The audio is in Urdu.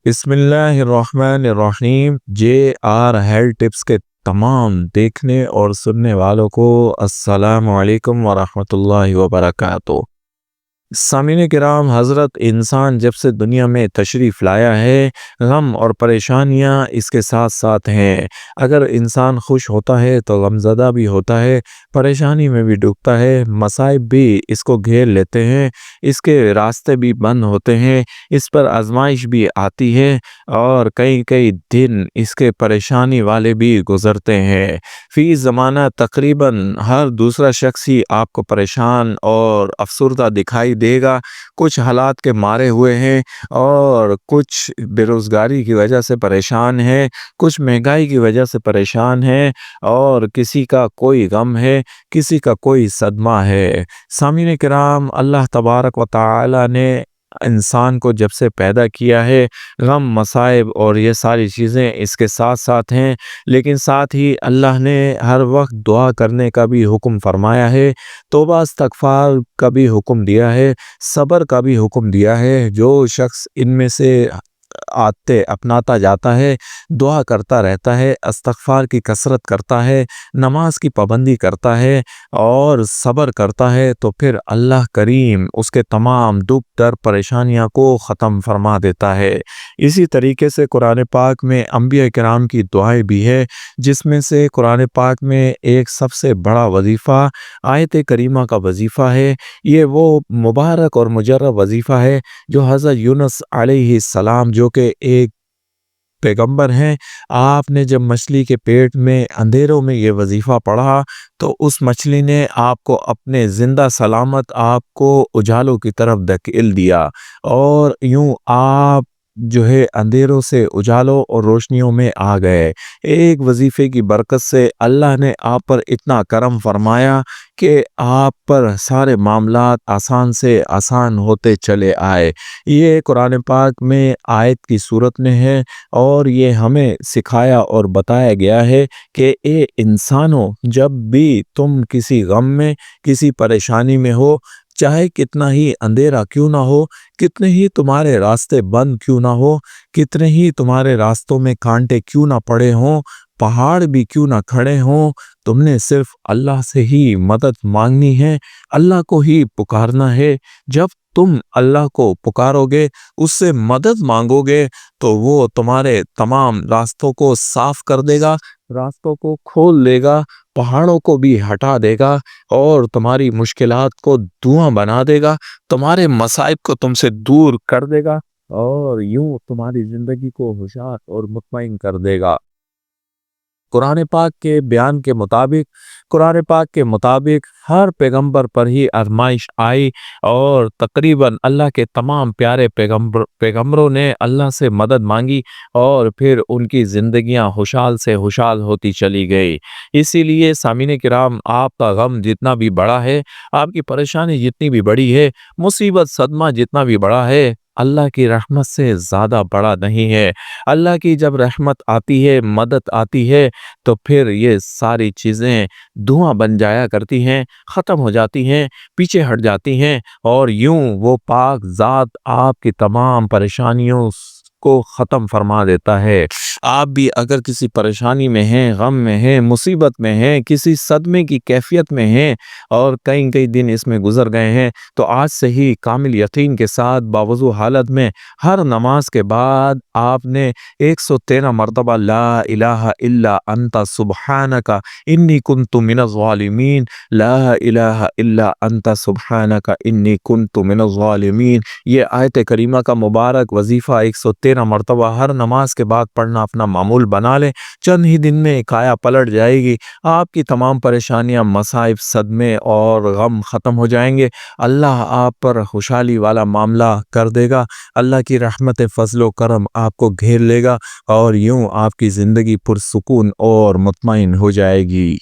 بسم اللہ الرحمن الرحیم JR ہیلتھ ٹپس کے تمام دیکھنے اور سننے والوں کو السلام علیکم ورحمۃ اللہ وبرکاتہ۔ سامعین کرام، حضرت انسان جب سے دنیا میں تشریف لایا ہے، غم اور پریشانیاں اس کے ساتھ ساتھ ہیں۔ اگر انسان خوش ہوتا ہے تو غم زدہ بھی ہوتا ہے، پریشانی میں بھی ڈوبتا ہے، مصائب بھی اس کو گھیر لیتے ہیں، اس کے راستے بھی بند ہوتے ہیں، اس پر آزمائش بھی آتی ہے اور کئی دن اس کے پریشانی والے بھی گزرتے ہیں۔ فی زمانہ تقریباً ہر دوسرا شخص ہی آپ کو پریشان اور افسردہ دکھائی دے گا۔ کچھ حالات کے مارے ہوئے ہیں اور کچھ بے روزگاری کی وجہ سے پریشان ہیں، کچھ مہنگائی کی وجہ سے پریشان ہیں اور کسی کا کوئی غم ہے، کسی کا کوئی صدمہ ہے۔ سامعین کرام، اللہ تبارک و تعالی نے انسان کو جب سے پیدا کیا ہے، غم، مصائب اور یہ ساری چیزیں اس کے ساتھ ساتھ ہیں، لیکن ساتھ ہی اللہ نے ہر وقت دعا کرنے کا بھی حکم فرمایا ہے، توبہ استغفار کا بھی حکم دیا ہے، صبر کا بھی حکم دیا ہے۔ جو شخص ان میں سے اپناتا جاتا ہے، دعا کرتا رہتا ہے، استغفار کی کثرت کرتا ہے، نماز کی پابندی کرتا ہے اور صبر کرتا ہے، تو پھر اللہ کریم اس کے تمام دکھ در پریشانیاں کو ختم فرما دیتا ہے۔ اسی طریقے سے قرآن پاک میں انبیاء کرام کی دعائیں بھی ہے، جس میں سے قرآن پاک میں ایک سب سے بڑا وظیفہ آیت کریمہ کا وظیفہ ہے۔ یہ وہ مبارک اور مجرب وظیفہ ہے جو حضرت یونس علیہ السلام، جو کہ ایک پیغمبر ہیں، آپ نے جب مچھلی کے پیٹ میں اندھیروں میں یہ وظیفہ پڑھا تو اس مچھلی نے آپ کو اپنے زندہ سلامت آپ کو اجالوں کی طرف دھکیل دیا اور یوں آپ جو ہے اندھیروں سے اجالوں اور روشنیوں میں آ گئے۔ ایک وظیفے کی برکت سے اللہ نے آپ پر اتنا کرم فرمایا کہ آپ پر سارے معاملات آسان سے آسان ہوتے چلے آئے۔ یہ قرآن پاک میں آیت کی صورت میں ہے اور یہ ہمیں سکھایا اور بتایا گیا ہے کہ اے انسانوں، جب بھی تم کسی غم میں، کسی پریشانی میں ہو، چاہے کتنا ہی اندھیرا کیوں نہ ہو، کتنے ہی تمہارے راستے بند کیوں نہ ہو، کتنے ہی تمہارے راستوں میں کانٹے کیوں نہ پڑے ہوں، پہاڑ بھی کیوں نہ کھڑے ہوں، تم نے صرف اللہ سے ہی مدد مانگنی ہے، اللہ کو ہی پکارنا ہے۔ جب تم اللہ کو پکارو گے، اس سے مدد مانگو گے، تو وہ تمہارے تمام راستوں کو صاف کر دے گا، راستوں کو کھول دے گا، پہاڑوں کو بھی ہٹا دے گا اور تمہاری مشکلات کو دھواں بنا دے گا، تمہارے مصائب کو تم سے دور کر دے گا اور یوں تمہاری زندگی کو خوشحال اور مطمئن کر دے گا۔ قرآن پاک کے مطابق ہر پیغمبر پر ہی آزمائش آئی اور تقریباً اللہ کے تمام پیارے پیغمبروں نے اللہ سے مدد مانگی اور پھر ان کی زندگیاں خوشحال سے خوشحال ہوتی چلی گئی۔ اسی لیے سامعین کرام، آپ کا غم جتنا بھی بڑا ہے، آپ کی پریشانی جتنی بھی بڑی ہے، مصیبت صدمہ جتنا بھی بڑا ہے، اللہ کی رحمت سے زیادہ بڑا نہیں ہے۔ اللہ کی جب رحمت آتی ہے، مدد آتی ہے، تو پھر یہ ساری چیزیں دھواں بن جایا کرتی ہیں، ختم ہو جاتی ہیں، پیچھے ہٹ جاتی ہیں اور یوں وہ پاک ذات آپ کی تمام پریشانیوں کو ختم فرما دیتا ہے۔ آپ بھی اگر کسی پریشانی میں ہیں، غم میں ہیں، مصیبت میں ہیں، کسی صدمے کی کیفیت میں ہیں اور کئی دن اس میں گزر گئے ہیں، تو آج سے ہی کامل یقین کے ساتھ باوضو حالت میں ہر نماز کے بعد آپ نے 113 مرتبہ لا الہ الا انت سبحانک انی کنت من الظالمین، لا الہ الا انت سبحانک انی کنت من الظالمین، یہ آیت کریمہ کا مبارک وظیفہ 113 مرتبہ ہر نماز کے بعد پڑھنا اپنا معمول بنا لیں۔ چند ہی دن میں کایا پلٹ جائے گی، آپ کی تمام پریشانیاں، مصائب، صدمے اور غم ختم ہو جائیں گے، اللہ آپ پر خوشحالی والا معاملہ کر دے گا، اللہ کی رحمت، فضل و کرم آپ کو گھیر لے گا اور یوں آپ کی زندگی پرسکون اور مطمئن ہو جائے گی۔